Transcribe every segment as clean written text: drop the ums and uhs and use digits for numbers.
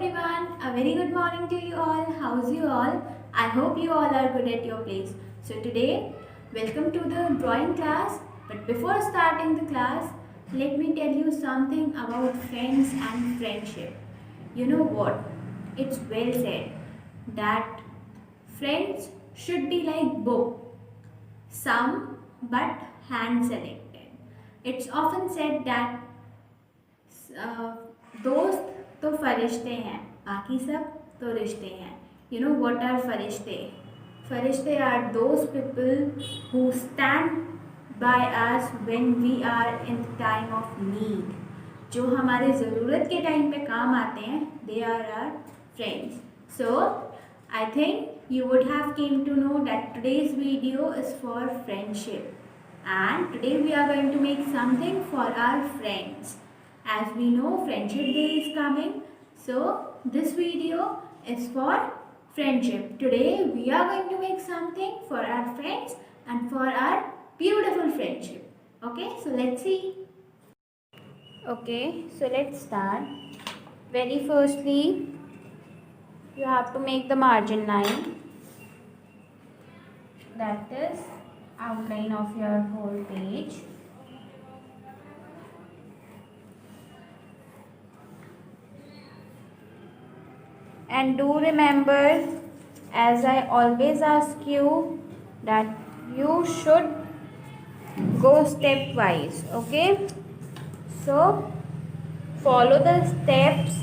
everyone, a very good morning to you all. How's you all? I hope you all are good at your place. So today, welcome to the drawing class. But before starting the class, let me tell you something about friends and friendship. You know what? It's well said that friends should be like book, some but hand selected. It's often said that दोस्त तो फरिश्ते हैं, बाकी सब तो रिश्ते हैं. You know what are फरिश्ते? फरिश्ते are those people who stand by us when we are in the time of need. जो हमारे ज़रूरत के टाइम पे काम आते हैं, they are our friends. So I think you would have came to know that today's video is for friendship, and today we are going to make something for our friends. As we know, friendship day is coming, so this video is for friendship. Today we are going to make something for our friends and for our beautiful friendship. Okay, so let's see. Okay, so let's start. Very firstly, you have to make the margin line, that is outline of your whole page. And do remember, as I always ask you, that you should go stepwise. Okay, so follow the steps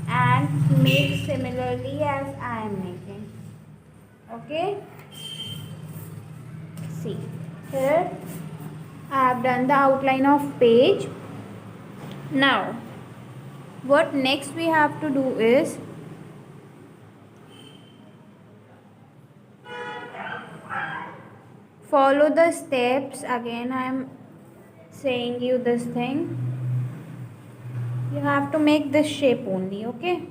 and make similarly as I am making. Okay, see here I have done the outline of page. Now what next we have to do is follow the steps. Again I am saying you this thing, you have to make this shape only. Okay,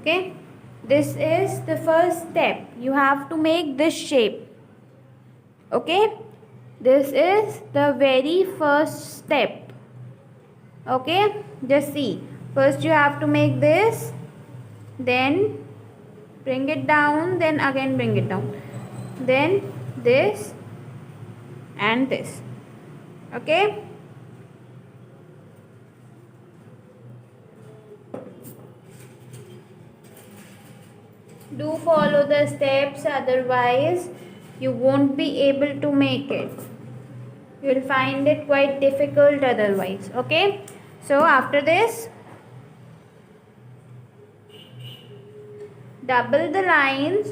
okay, this is the first step. You have to make this shape. Okay, this is the very first step. Okay, just see, first you have to make this, then bring it down, then again bring it down, then this and this. Okay, do follow the steps, otherwise you won't be able to make it. You will find it quite difficult otherwise. Okay, so after this, double the lines,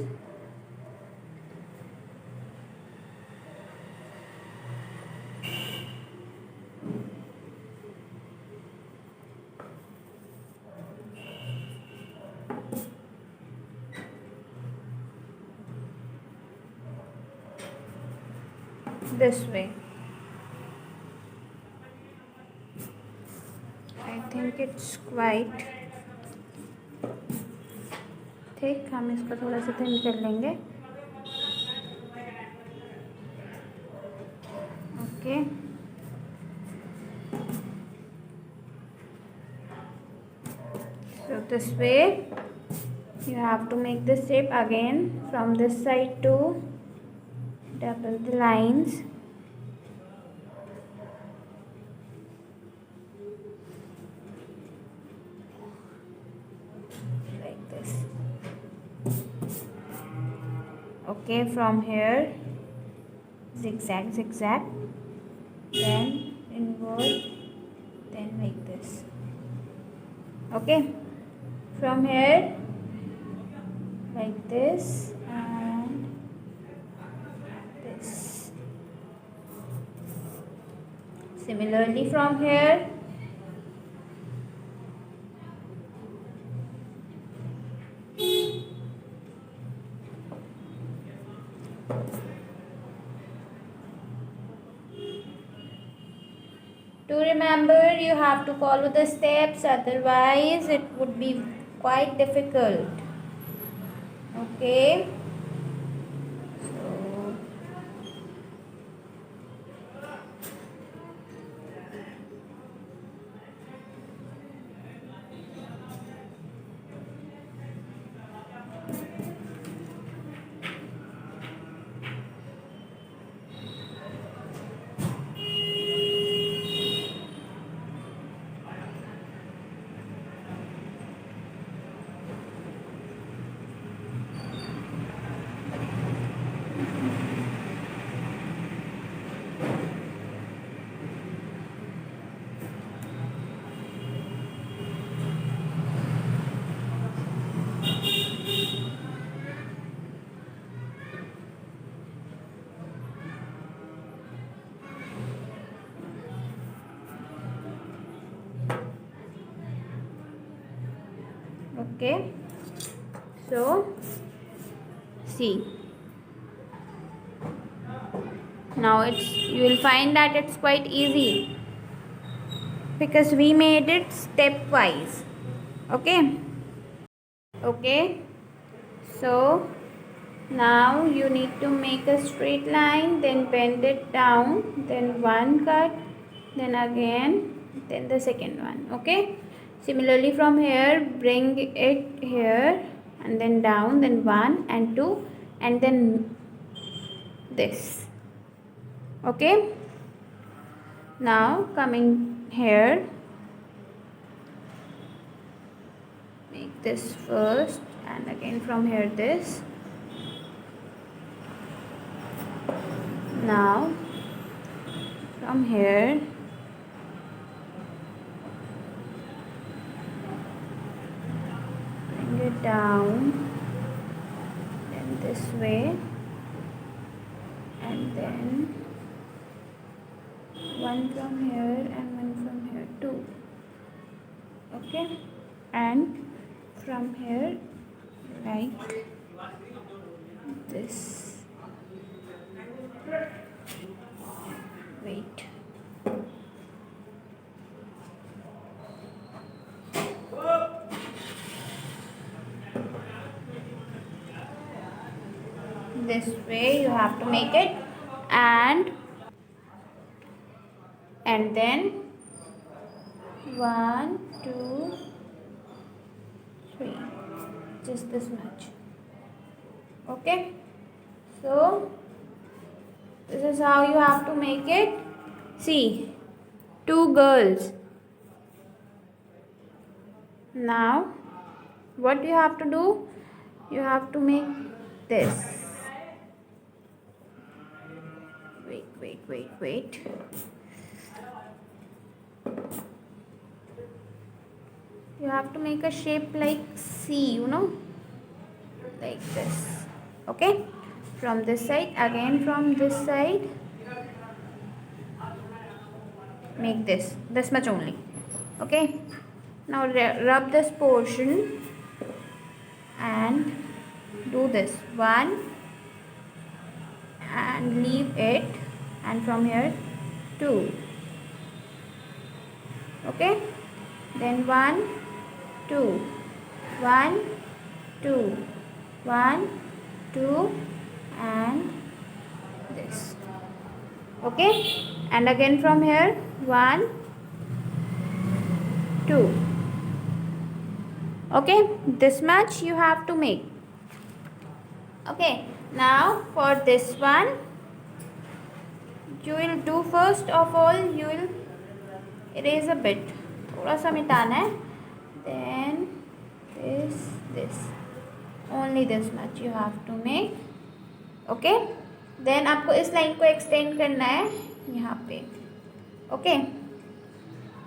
this way. I think it's quite thick, हम इसको थोड़ा सा thin कर लेंगे. Okay, so this way you have to make the shape. Again from this side to double the lines, like this. Okay, from here zigzag zigzag, then invert, then like this. Okay, from here like this and Similarly from here, to remember, you have to follow the steps, otherwise it would be quite difficult. Okay. So okay, so see, now you will find that it's quite easy because we made it stepwise. Okay. Okay, so now you need to make a straight line, then bend it down, then one cut, then again, then the second one. Okay, similarly from here, bring it here and then down, then one and two, and then this. Okay, now coming here, make this first and again from here this. Now from here bring it down, then this way, and then one from here and one from here too. Okay, and from here like this. Wait. This way you have to make it, and then 1 2 3, just this much. Okay, so this is how you have to make it. See, 2 girls. Now what you have to do, you have to make this. Wait. You have to make a shape like C, like this. Okay, from this side, again from this side, make this much only. Okay, now rub this portion and do this one and leave it, and from here 2. Okay, then 1 2 1 2 1 2 and this. Okay, and again from here 1 2. Okay, this much you have to make. Okay, now for this one, you will do first of all, you will erase a bit, थोड़ा सा मिटाना है, then this only this much you have to make. Okay, then आपको इस line को extend करना है यहाँ पे. Okay,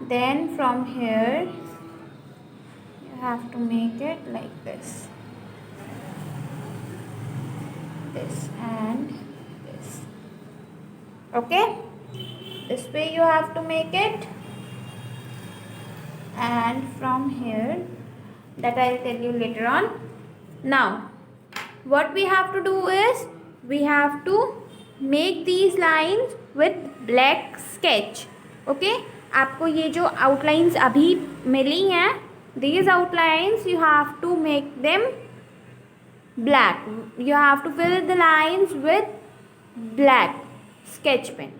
then from here you have to make it like this and this. Okay, this way you have to make it, and from here, that I'll tell you later on. Now what we have to do is we have to make these lines with black sketch. Okay, आपको ये जो outlines अभी मिली हैं, these outlines you have to make them black. You have to fill the lines with black sketch pen.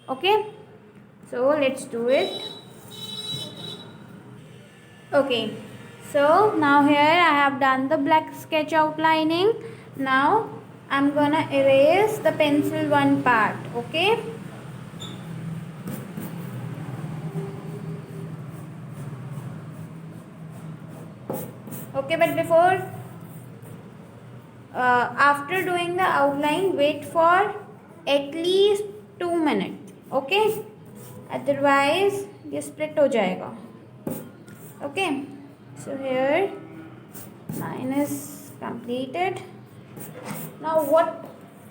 Okay, so let's do it. Okay, so now here I have done the black sketch outlining. Now I'm gonna erase the pencil one part. Okay, but before after doing the outline, wait for at least 2 minutes. Okay, otherwise ये split हो जाएगा. Okay, so here line is completed. Now what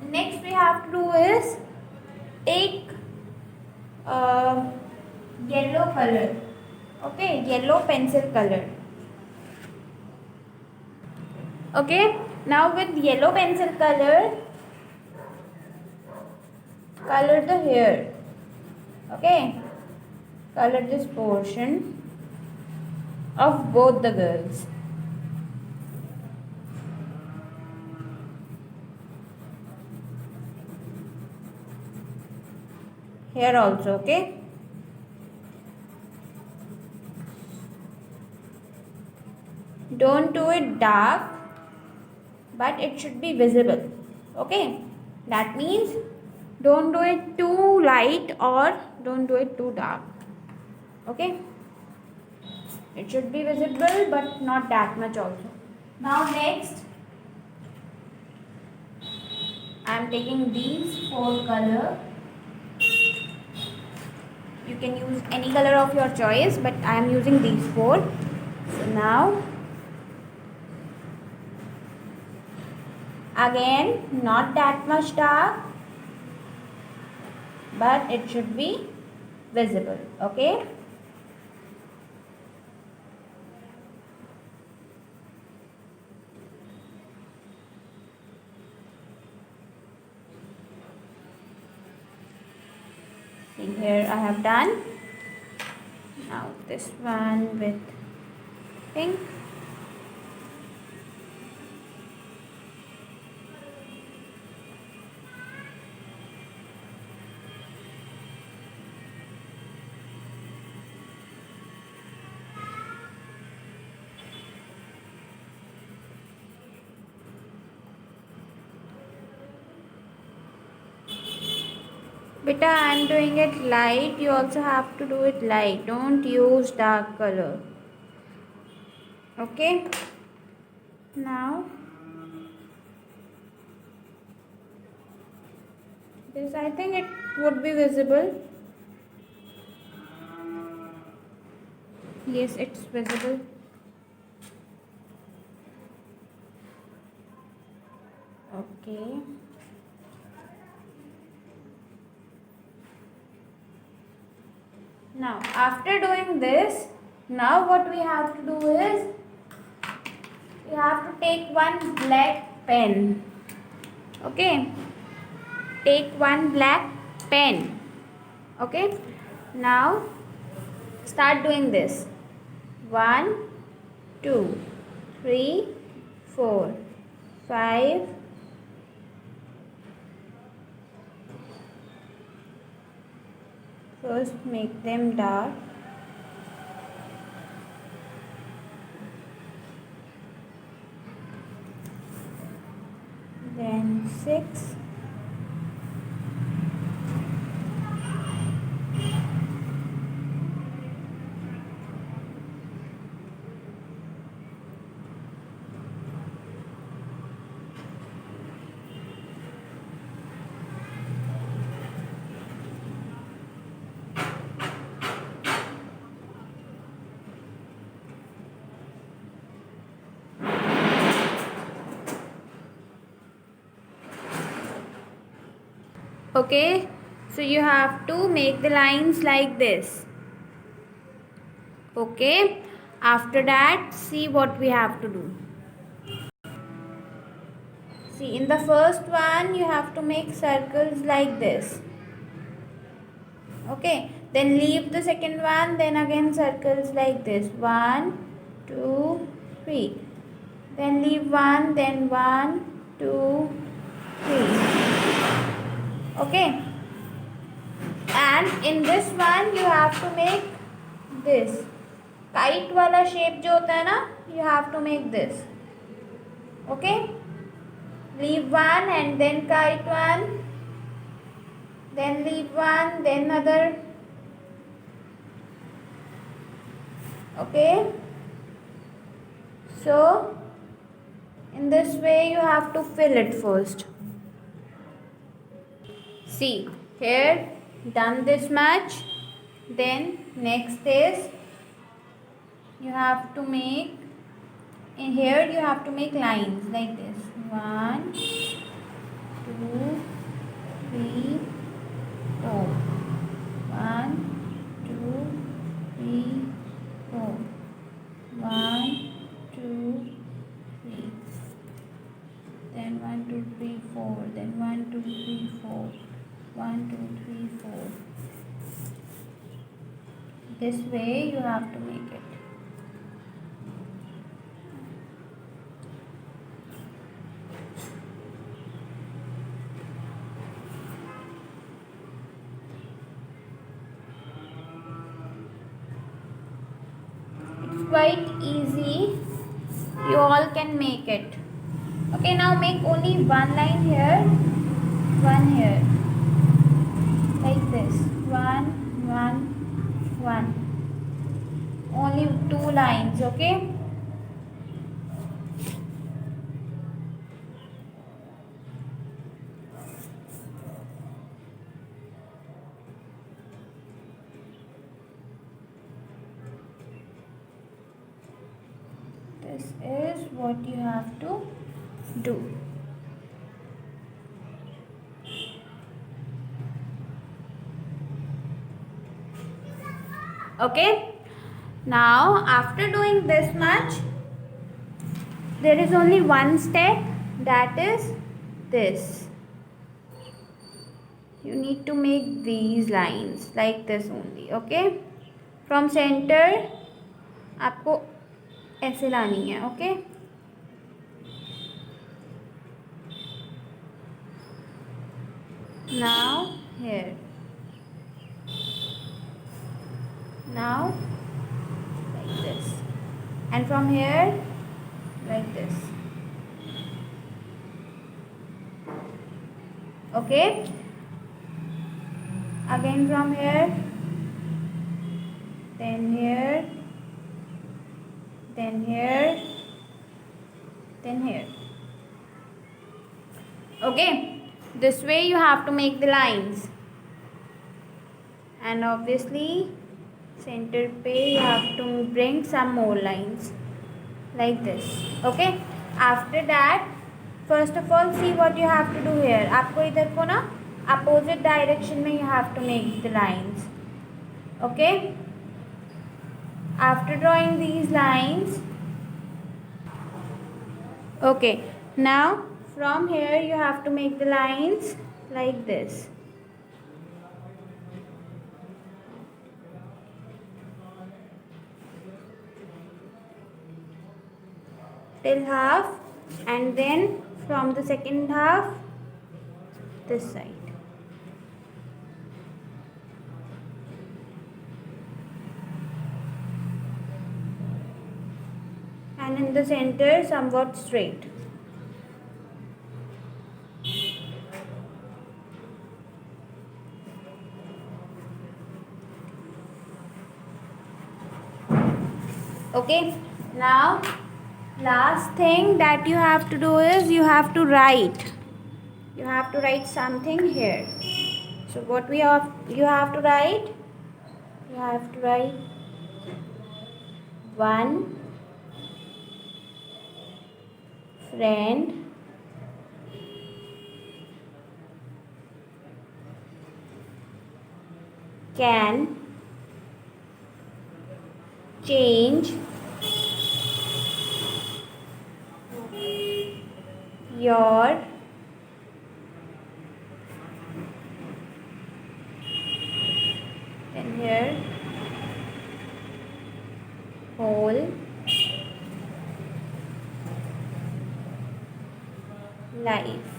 next we have to do is take yellow color. Okay, yellow pencil color. Okay, now with yellow pencil color, color the hair. Okay, color this portion of both the girls. Here also. Okay, don't do it dark, but it should be visible. Okay, that means don't do it too light or don't do it too dark. Okay, it should be visible but not that much also. Now next I am taking these 4 color. You can use any color of your choice, but I am using these 4. So now again, not that much dark, but it should be visible. Okay, see here I have done. Now this one with pink. Beta, I am doing it light. You also have to do it light. Don't use dark color. Okay. Now this, I think it would be visible. Yes, it's visible. Okay. Now after doing this, now what we have to do is we have to take one black pen. Okay, take one black pen. Okay, now start doing this. 1 2 3 4 5 First make them dark. Then 6. Okay, So you have to make the lines like this. Okay. After that, see what we have to do. See, in the first one, you have to make circles like this. Okay. Then leave the second one. Then again circles like this. 1, 2, 3. Then leave one. Then 1, 2, 3. Okay. And in this one, you have to make this. Kite वाला shape जो होता है ना, you have to make this. Okay. Leave one and then kite one. Then leave one, then other. Okay. So, in this way you have to fill it first. See, here done this much. Then next is you have to make, in here you have to make lines like this. 1, 2, 3, 4. 1, 2, 3, 4. 1, 2, 3. Then 1, 2, 3, 4. Then 1, 2, 3, 4. 1, 2, 3, 4. This way you have to make it. It's quite easy. You all can make it. Okay, now make only one line here, one here. Like this. 1, 1, 1. Only 2 lines, okay? This is what you have to do. Okay? Now, after doing this much, there is only one step, that is this. You need to make these lines like this only, okay? From center, आपको ऐसे लानी है, okay? Now, here. Now, like this. And from here, like this. Okay? Again from here, then here, then here, then here. Okay? This way you have to make the lines. And obviously, center पे you have to bring some more lines like this. Okay? After that, first of all, see what you have to do here. आपको इधर को ना opposite direction में you have to make the lines. Okay? After drawing these lines, okay, now from here you have to make the lines like this. Till half, and then from the second half this side. And in the center somewhat straight. Okay, now last thing that you have to do is you have to write. You have to write something here. So what you have to write? You have to write 1 friend can change your then here whole life.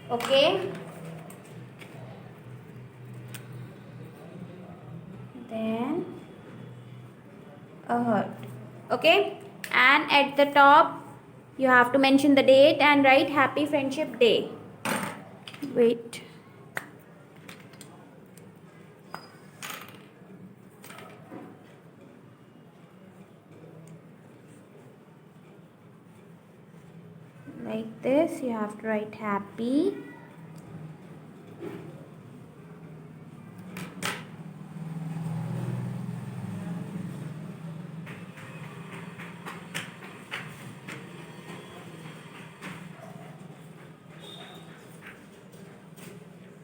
Okay, then a heart. Okay, and at the top you have to mention the date and write Happy Friendship Day. Wait. Like this, you have to write happy.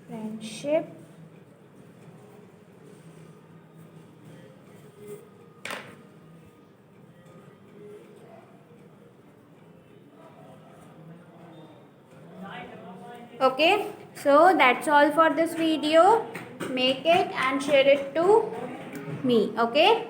Friendship okay, so that's all for this video. Make it and share it to me. Okay.